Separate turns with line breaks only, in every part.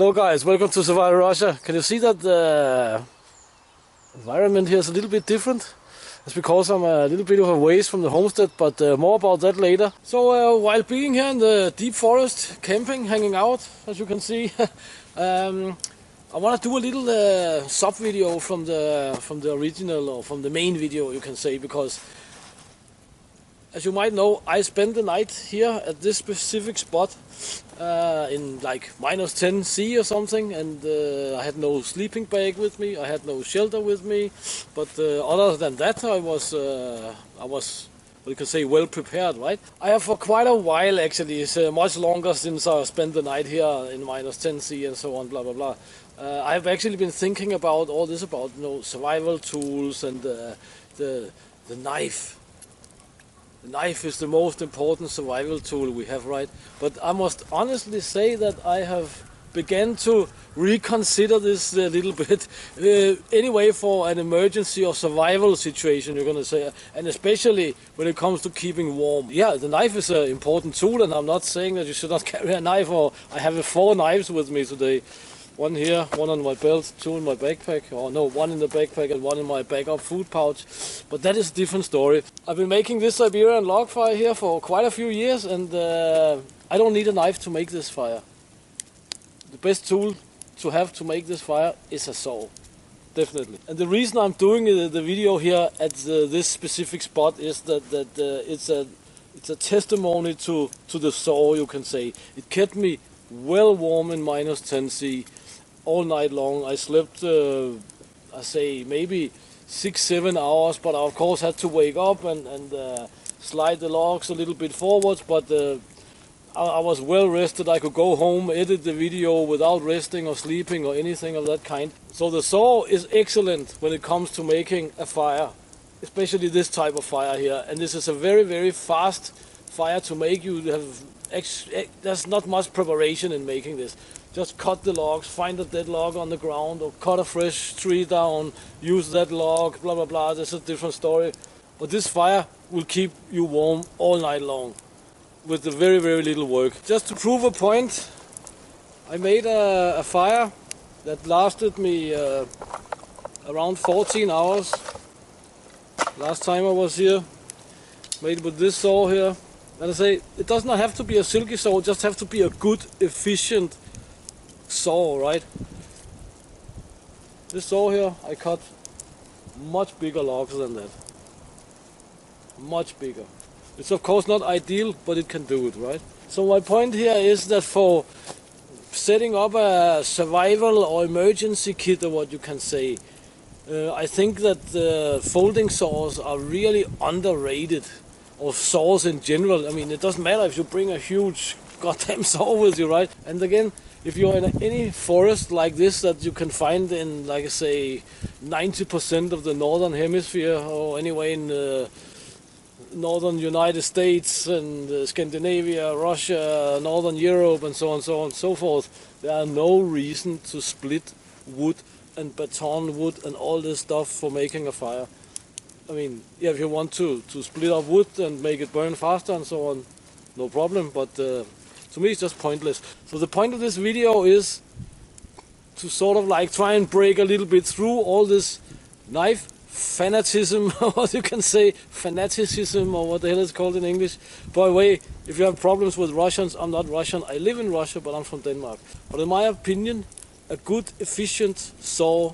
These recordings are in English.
Hello guys, welcome to Survival Russia. Can you see that the environment here is a little bit different? It's because I'm a little bit of a ways from the homestead, but more about that later. So while being here in the deep forest, camping, hanging out, as you can see, I want to do a little sub video from the original, or from the main video, you can say, because as you might know, I spent the night here at this specific spot in like -10°C or something, and I had no sleeping bag with me, I had no shelter with me, but other than that I was what you can say, well prepared, right? I have for quite a while, actually, it's much longer since I spent the night here in -10°C and so on, blah blah blah. I've actually been thinking about all this, about survival tools and the knife. The knife is the most important survival tool we have, right? But I must honestly say that I have begun to reconsider this a little bit. Anyway, for an emergency or survival situation, you're gonna say, and especially when it comes to keeping warm. Yeah, the knife is an important tool, and I'm not saying that you should not carry a knife. Or I have 4 knives with me today. One here, one on my belt, 2 in my backpack, or no, 1 in the backpack and 1 in my backup food pouch. But that is a different story. I've been making this Siberian log fire here for quite a few years, and I don't need a knife to make this fire. The best tool to have to make this fire is a saw, definitely. And the reason I'm doing the video here at this specific spot is that it's a testimony to the saw, you can say. It kept me well warm in -10°C. all night long. I slept, I say maybe 6-7 hours, but I of course had to wake up and slide the logs a little bit forwards, but I was well rested. I could go home, edit the video without resting or sleeping or anything of that kind. So the saw is excellent when it comes to making a fire, especially this type of fire here. And this is a very, very fast fire to make. There's not much preparation in making this. Just cut the logs, find a dead log on the ground, or cut a fresh tree down, use that log, blah blah blah. That's a different story. But this fire will keep you warm all night long with the very, very little work. Just to prove a point, I made a fire that lasted me around 14 hours. Last time I was here, made with this saw here. And I say, it does not have to be a silky saw, it just have to be a good, efficient saw, right? This saw here, I cut much bigger logs than that. Much bigger. It's of course not ideal, but it can do it, right? So my point here is that for setting up a survival or emergency kit, or what you can say, I think that folding saws are really underrated. Or saws in general. I mean, it doesn't matter if you bring a huge goddamn saw with you, right? And again, if you're in any forest like this that you can find in, like I say, 90% of the northern hemisphere, or anyway in northern United States and Scandinavia, Russia, northern Europe, and so on and so forth, there are no reason to split wood and baton wood and all this stuff for making a fire. I mean, yeah, if you want to split up wood and make it burn faster and so on, no problem, but to me it's just pointless. So the point of this video is to sort of like try and break a little bit through all this knife fanaticism, or what you can say, fanaticism, or what the hell it's called in English. By the way, if you have problems with Russians, I'm not Russian, I live in Russia, but I'm from Denmark. But in my opinion, a good, efficient saw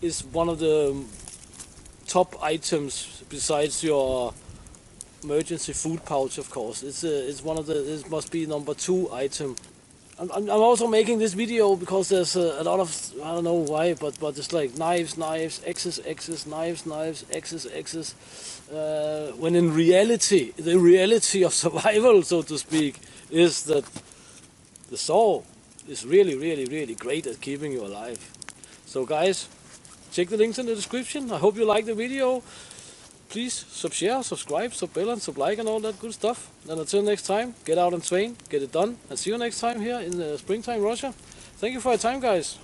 is one of the top items besides your emergency food pouch, of course. It's one of the, it must be number 2 item. I'm also making this video because there's a lot of, I don't know why, but it's like knives, X's, knives, X's. When in reality, the reality of survival, so to speak, is that the saw is really great at keeping you alive. So guys, check the links in the description. I hope you like the video. Please share, subscribe, sub-bell and sub-like and all that good stuff. And until next time, get out and train, get it done, and see you next time here in springtime Russia. Thank you for your time, guys.